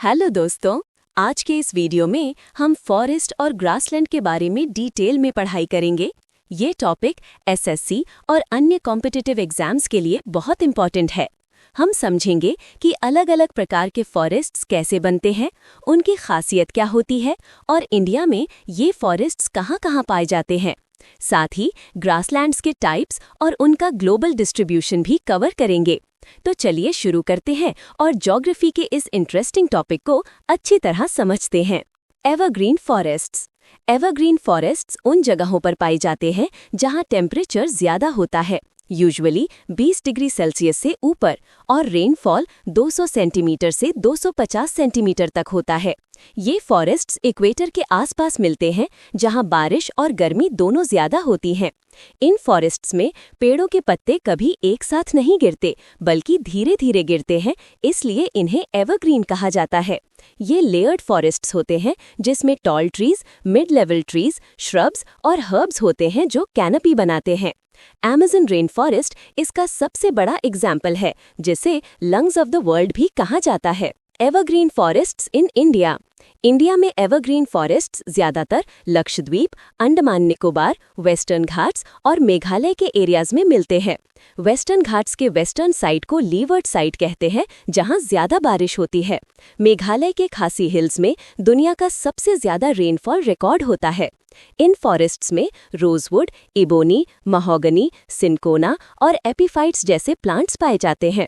Hello दोस्तों, आज के इस वीडियो में हम फॉरेस्ट और ग्रासलैंड के बारे में डिटेल में पढ़ाई करेंगे। ये टॉपिक एसएससी और अन्य कॉम्पिटिटिव एग्जाम्स के लिए बहुत इम्पॉर्टेंट है। हम समझेंगे कि अलग-अलग प्रकार के फॉरेस्ट्स कैसे बनते हैं, उनकी खासियत क्या होती है और इंडिया में ये फॉरेस्ट्स कहाँ-कहाँ पाए जाते हैं। साथ ही ग्रासलैंड्स के टाइप्स और उनका ग्लोबल डिस्ट्रीब्यूशन भी कवर करेंगे। तो चलिए शुरू करते हैं और ज्योग्राफी के इस इंटरेस्टिंग टॉपिक को अच्छी तरह समझते हैं। Evergreen forests. एवरग्रीन फॉरेस्ट्स उन जगहों पर पाए जाते हैं जहां टेम्परेचर ज्यादा होता है, यूजुअली 20 डिग्री सेल्सियस से ऊपर, और रेनफॉल 200 सेंटीमीटर से 250 सेंटीमीटर तक होता है। ये फॉरेस्ट्स इक्वेटर के आसपास मिलते हैं, जहां बारिश और गर्मी दोनों ज्यादा होती हैं। इन फॉरेस्ट्स में पेड़ों के पत्ते कभी एक साथ नहीं गिरते, बल्कि धीरे धीरे गिरते हैं, इसलिए इन्हें एवरग्रीन कहा जाता है। ये लेयर्ड फॉरेस्ट्स होते हैं, जिसमें tall trees, mid level trees, shrubs और हर्ब्स होते हैं जो कैनपी बनाते हैं। अमेज़न रेन फॉरेस्ट इसका सबसे बड़ा एग्जाम्पल है, जिसे लंग्स ऑफ द वर्ल्ड भी कहा जाता है। Evergreen forests in India. India में एवरग्रीन फॉरेस्ट्स ज्यादातर लक्षद्वीप, अंडमान निकोबार, वेस्टर्न घाट्स और मेघालय के एरियाज में मिलते हैं। वेस्टर्न घाट्स के वेस्टर्न साइड को लीवर्ड साइड कहते हैं, जहां ज्यादा बारिश होती है। मेघालय के खासी हिल्स में दुनिया का सबसे ज्यादा रेनफॉल रिकॉर्ड होता है। इन फॉरेस्ट्स में रोजवुड, इबोनी, महोगनी, सिनकोना और एपीफाइट्स जैसे प्लांट्स पाए जाते हैं।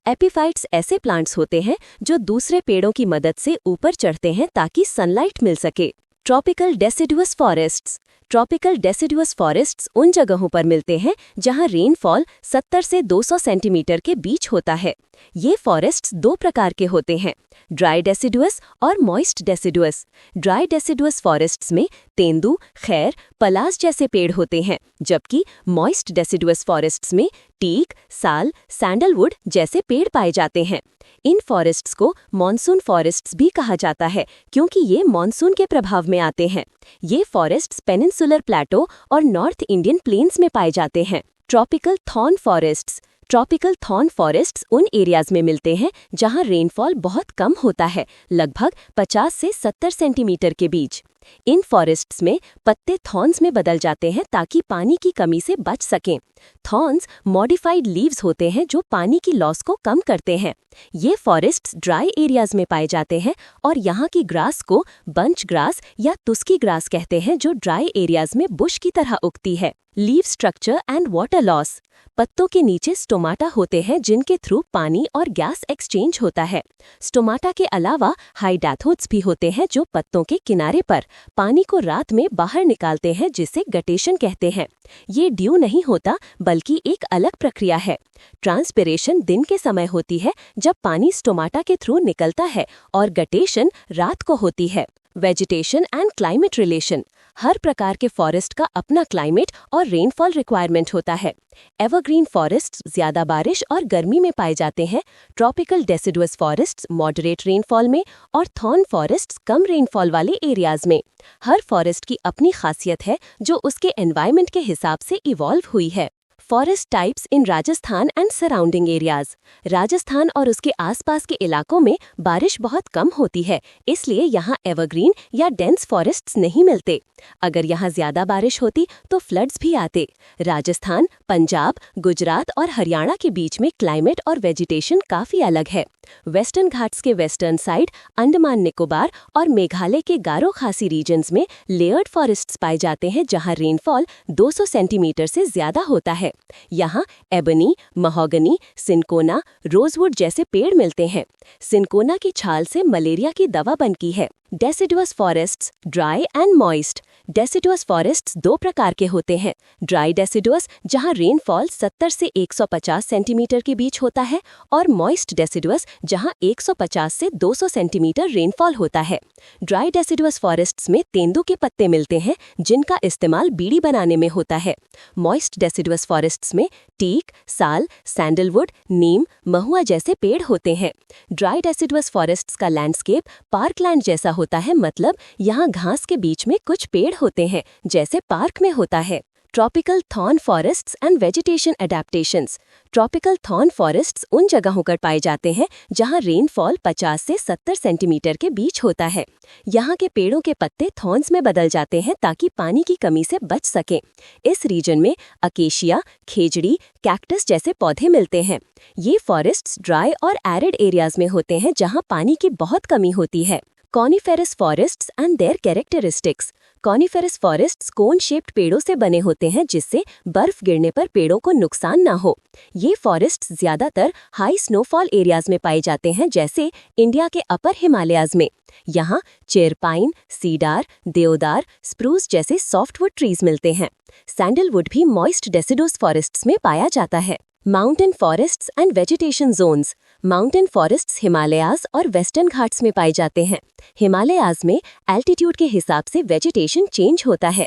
एपीफाइट्स ऐसे प्लांट्स होते हैं जो दूसरे पेड़ों की मदद से ऊपर चढ़ते हैं ताकि सनलाइट मिल सके। Tropical deciduous forests. Tropical deciduous forests उन जगहों पर मिलते हैं जहां रेनफॉल 70 से 200 सेंटीमीटर के बीच होता है। ये फॉरेस्ट्स दो प्रकार के होते हैं, ड्राई डेसिडुअस और moist deciduous. Dry deciduous forests में तेंदू, खैर, पलास जैसे पेड़ होते हैं, जबकि मॉइस्ट डेसिडुअस फॉरेस्ट्स में टीक, साल, सैंडलवुड जैसे पेड़ पाए जाते हैं। इन फॉरेस्ट्स को मॉनसून फॉरेस्ट्स भी कहा जाता है, क्योंकि ये मॉनसून के प्रभाव में आते हैं। ये फॉरेस्ट्स पेनिनसुलर प्लेटो और नॉर्थ इंडियन प्लेन्स में पाए जाते हैं। Tropical thorn forests. Tropical thorn forests उन एरियाज में मिलते हैं जहां रेनफॉल बहुत कम होता है, लगभग 50 से 70 सेंटीमीटर के बीच। इन फॉरेस्ट्स में पत्ते थॉर्न्स में बदल जाते हैं ताकि पानी की कमी से बच सकें। थॉर्न्स मॉडिफाइड लीव्स होते हैं जो पानी की लॉस को कम करते हैं। ये फॉरेस्ट्स ड्राई एरियाज में पाए जाते हैं और यहाँ की ग्रास को बंच ग्रास या तुस्की ग्रास कहते हैं, जो ड्राई एरियाज में बुश की तरह उगती है। Leave structure and water loss. पत्तों के नीचे स्टोमाटा होते हैं जिनके थ्रू पानी और गैस एक्सचेंज होता है। स्टोमाटा के अलावा हाइडैथोड्स भी होते हैं जो पत्तों के किनारे पर पानी को रात में बाहर निकालते हैं, जिसे गटेशन कहते हैं। ये ड्यू नहीं होता, बल्कि एक अलग प्रक्रिया है। ट्रांसपिरेशन दिन के समय होती है जब पानी स्टोमाटा के थ्रू निकलता है, और गटेशन रात को होती है। Vegetation and climate relation. हर प्रकार के फॉरेस्ट का अपना क्लाइमेट और रेनफॉल रिक्वायरमेंट होता है। एवरग्रीन फॉरेस्ट्स ज्यादा बारिश और गर्मी में पाए जाते हैं, tropical deciduous forests moderate rainfall में, और थॉर्न फॉरेस्ट्स कम रेनफॉल वाले एरियाज में। हर फॉरेस्ट की अपनी खासियत है जो उसके एनवायरनमेंट के हिसाब से इवॉल्व हुई है। Forest types in Rajasthan and surrounding areas. Rajasthan और उसके आसपास के इलाकों में बारिश बहुत कम होती है, इसलिए यहाँ एवरग्रीन या डेंस फॉरेस्ट्स नहीं मिलते। अगर यहाँ ज्यादा बारिश होती तो फ्लड्स भी आते। राजस्थान, पंजाब, गुजरात और हरियाणा के बीच में क्लाइमेट और वेजिटेशन काफी अलग है। वेस्टर्न घाट्स के वेस्टर्न साइड, अंडमान निकोबार और मेघालय के गारो खासी रीजन्स में लेयर्ड फॉरेस्ट्स पाए जाते हैं, जहां रेनफॉल 200 सेंटीमीटर से ज्यादा होता है। यहाँ एबनी, महोगनी, सिनकोना, रोजवुड जैसे पेड़ मिलते हैं। सिनकोना की छाल से मलेरिया की दवा बनती है। Deciduous forests dry and moist. Deciduous forests दो प्रकार के होते हैं, ड्राई डेसिडुअस जहां रेनफॉल 70 से 150 सेंटीमीटर के बीच होता है, और मॉइस्ट डेसिडुअस जहां 150 से 200 सेंटीमीटर रेनफॉल होता है। ड्राई डेसिडुअस फॉरेस्ट्स में तेंदू के पत्ते मिलते हैं, जिनका इस्तेमाल बीड़ी बनाने में होता है। मॉइस्ट डेसिडुअस फॉरेस्ट्स में टीक, साल, सैंडलवुड, नीम, महुआ जैसे पेड़ होते हैं। ड्राई डेसिडुअस फॉरेस्ट्स का लैंडस्केप पार्कलैंड जैसा होता है, मतलब यहाँ घास के बीच में कुछ पेड़ होते हैं, जैसे पार्क में होता है। Tropical thorn forests and vegetation adaptations. Tropical thorn forests उन जगहों पर पाए जाते हैं जहां रेनफॉल 50 से 70 सेंटीमीटर के बीच होता है। यहाँ के पेड़ों के पत्ते थॉर्न्स में बदल जाते हैं ताकि पानी की कमी से बच सकें। इस रीजन में अकेशिया, खेजड़ी, कैक्टस जैसे पौधे मिलते हैं। ये फॉरेस्ट्स ड्राई और एरिड एरियाज में होते हैं जहां पानी की बहुत कमी होती है। Coniferous forests and there characteristics. Coniferous forests cone shaped पेड़ों से बने होते हैं जिससे बर्फ गिरने पर पेड़ों को नुकसान ना हो। ये फॉरेस्ट्स ज्यादातर हाई स्नोफॉल एरियाज में पाए जाते हैं जैसे इंडिया के अपर हिमालयाज में। यहाँ चेरपाइन, सीडार, देवदार, स्प्रूस जैसे सॉफ्टवुड ट्रीज मिलते हैं। सैंडलवुड भी मॉइस्ट डेसिडुअस फॉरेस्ट्स में पाया जाता है। Mountain forests and vegetation zones. Mountain forests Himalayas और वेस्टर्न घाट्स में पाए जाते हैं। हिमालयाज में एल्टीट्यूड के हिसाब से वेजिटेशन चेंज होता है।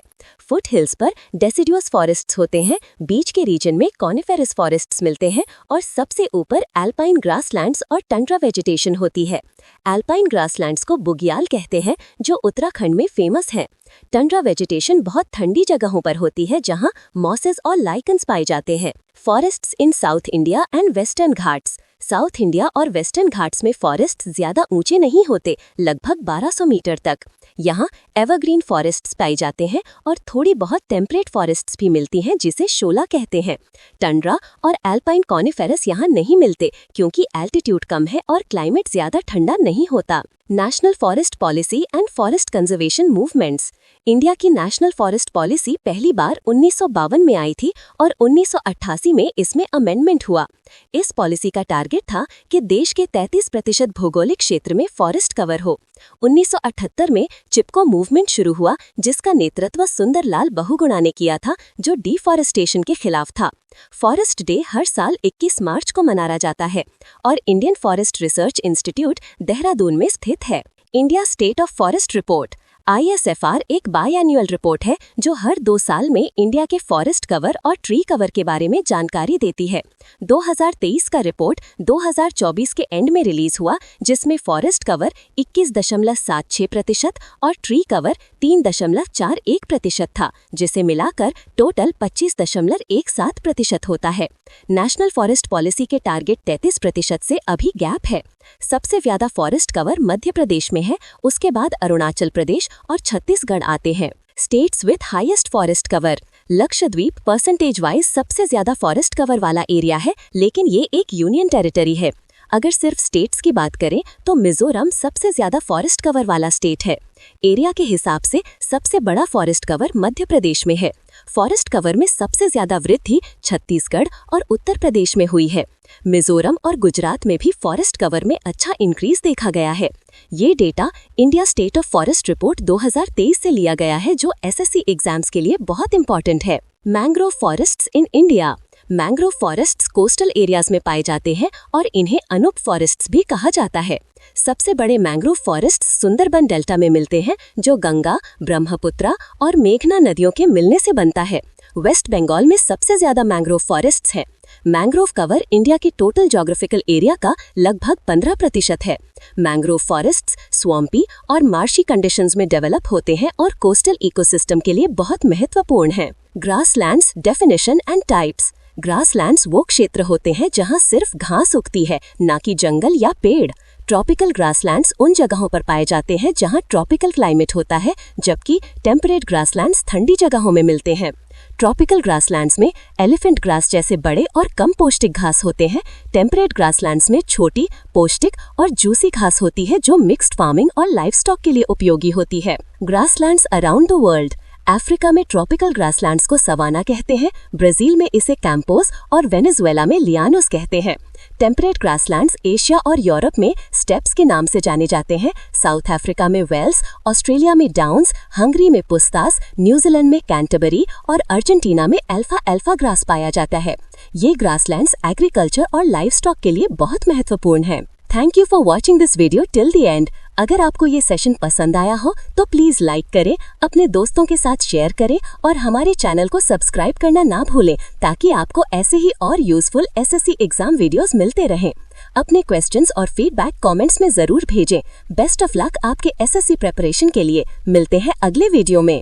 फुट हिल्स पर डेसिडुअस फॉरेस्ट्स होते हैं, बीच के रीजन में कॉनिफेरस फॉरेस्ट्स मिलते हैं और सबसे ऊपर एल्पाइन ग्रासलैंड्स और टंड्रा वेजिटेशन होती है। एल्पाइन ग्रासलैंड्स को बुग्याल कहते हैं जो उत्तराखंड में फेमस है। टंड्रा वेजिटेशन बहुत ठंडी जगहों पर होती है जहां मॉसेस और लाइकन्स पाए जाते हैं। Forests in south India and western Ghats. South India और वेस्टर्न घाट्स में फॉरेस्ट ज्यादा ऊंचे नहीं होते, लगभग 1200 मीटर तक। यहाँ एवरग्रीन फॉरेस्ट्स पाए जाते हैं और थोड़ी बहुत टेम्परेट फॉरेस्ट्स भी मिलती हैं जिसे शोला कहते हैं। टंड्रा और एल्पाइन कॉनिफेरस यहाँ नहीं मिलते क्योंकि एल्टीट्यूड कम है और क्लाइमेट ज्यादा ठंडा नहीं होता। National forest policy and forest conservation movements. India की नेशनल फॉरेस्ट पॉलिसी पहली बार 1952 में आई थी और 1988 में इसमें अमेंडमेंट हुआ। इस पॉलिसी का टारगेट था कि देश के 33% भौगोलिक क्षेत्र में फॉरेस्ट कवर हो। 1978 में चिपको मूवमेंट शुरू हुआ जिसका नेतृत्व सुंदरलाल बहुगुणा ने किया था जो डिफॉरेस्टेशन के खिलाफ था। फॉरेस्ट डे हर साल 21 मार्च को मनाया जाता है और Indian forest research institute Dehradun में स्थित है। India state of forest report ISFR एक बायएन्युअल रिपोर्ट है जो हर 2 साल में इंडिया के फॉरेस्ट कवर और ट्री कवर के बारे में जानकारी देती है। 2023 का रिपोर्ट 2024 के एंड में रिलीज हुआ जिसमें फॉरेस्ट कवर 21.76% और ट्री कवर 3.41% था, जिसे मिलाकर टोटल 25.17% होता है। नेशनल फॉरेस्ट पॉलिसी के टारगेट 33% से अभी गैप है। सबसे ज्यादा फॉरेस्ट कवर मध्य प्रदेश में है, उसके बाद अरुणाचल प्रदेश और छत्तीसगढ़ आते हैं। States with highest forest cover. Lakshadweep percentage wise सबसे ज्यादा फॉरेस्ट कवर वाला एरिया है, लेकिन ये एक यूनियन टेरिटरी है। अगर सिर्फ स्टेट्स की बात करें तो मिजोरम सबसे ज्यादा फॉरेस्ट कवर वाला स्टेट है। एरिया के हिसाब से सबसे बड़ा फॉरेस्ट कवर मध्य प्रदेश में है। फॉरेस्ट कवर में सबसे ज्यादा वृद्धि छत्तीसगढ़ और उत्तर प्रदेश में हुई है। मिजोरम और गुजरात में भी फॉरेस्ट कवर में अच्छा इंक्रीज देखा गया है। ये data India state of forest report 2023 से लिया गया है जो SSC एग्जाम्स के लिए बहुत इंपॉर्टेंट है। Mangrove forests in India. Mangrove forests coastal areas में पाए जाते हैं और इन्हें अनूप फॉरेस्ट्स भी कहा जाता है। सबसे बड़े मैंग्रोव फॉरेस्ट्स सुंदरबन डेल्टा में मिलते हैं जो गंगा, ब्रह्मपुत्रा और मेघना नदियों के मिलने से बनता है। वेस्ट बंगाल में सबसे ज्यादा मैंग्रोव फॉरेस्ट्स हैं। मैंग्रोव कवर इंडिया के टोटल ज्योग्राफिकल एरिया का लगभग 15% है। मैंग्रोव फॉरेस्ट्स स्वम्पी और मार्शी कंडीशंस में डेवलप होते हैं और कोस्टल इकोसिस्टम के लिए बहुत महत्वपूर्ण हैं। Grasslands definition and types. Grasslands वो क्षेत्र होते हैं जहां सिर्फ घास उगती है, ना कि जंगल या पेड़। ट्रॉपिकल ग्रासलैंड्स उन जगहों पर पाए जाते हैं जहां ट्रॉपिकल क्लाइमेट होता है, जबकि टेम्परेट ग्रासलैंड्स ठंडी जगहों में मिलते हैं। ट्रॉपिकल ग्रासलैंड्स में एलिफेंट ग्रास जैसे बड़े और कम पौष्टिक घास होते हैं। टेम्परेट ग्रासलैंड्स में छोटी, पौष्टिक और जूसी घास होती है जो मिक्स्ड फार्मिंग और लाइवस्टॉक के लिए उपयोगी होती है। Grasslands around the world. Africa में ट्रॉपिकल ग्रासलैंड्स को सवाना कहते हैं, ब्राजील में इसे कैंपोस और वेनेजुएला में लियानोस कहते हैं। टेम्परेट ग्रासलैंड्स एशिया और यूरोप में स्टेप्स के नाम से जाने जाते हैं। साउथ अफ्रीका में वेल्स, ऑस्ट्रेलिया में डाउन्स, हंगरी में पुस्तास, न्यूजीलैंड में कैंटरबरी और अर्जेंटीना में अल्फा ग्रास पाया जाता है। ये ग्रासलैंड्स एग्रीकल्चर और लाइवस्टॉक के लिए बहुत महत्वपूर्ण हैं। Thank you for watching this video till the end. अगर आपको ये सेशन पसंद आया हो तो प्लीज लाइक करें, अपने दोस्तों के साथ शेयर करें और हमारे चैनल को सब्सक्राइब करना ना भूलें ताकि आपको ऐसे ही और यूजफुल SSC एग्जाम वीडियोस मिलते रहें। अपने क्वेश्चंस और फीडबैक कमेंट्स में जरूर भेजें। बेस्ट ऑफ लक आपके SSC प्रिपरेशन के लिए। मिलते हैं अगले वीडियो में।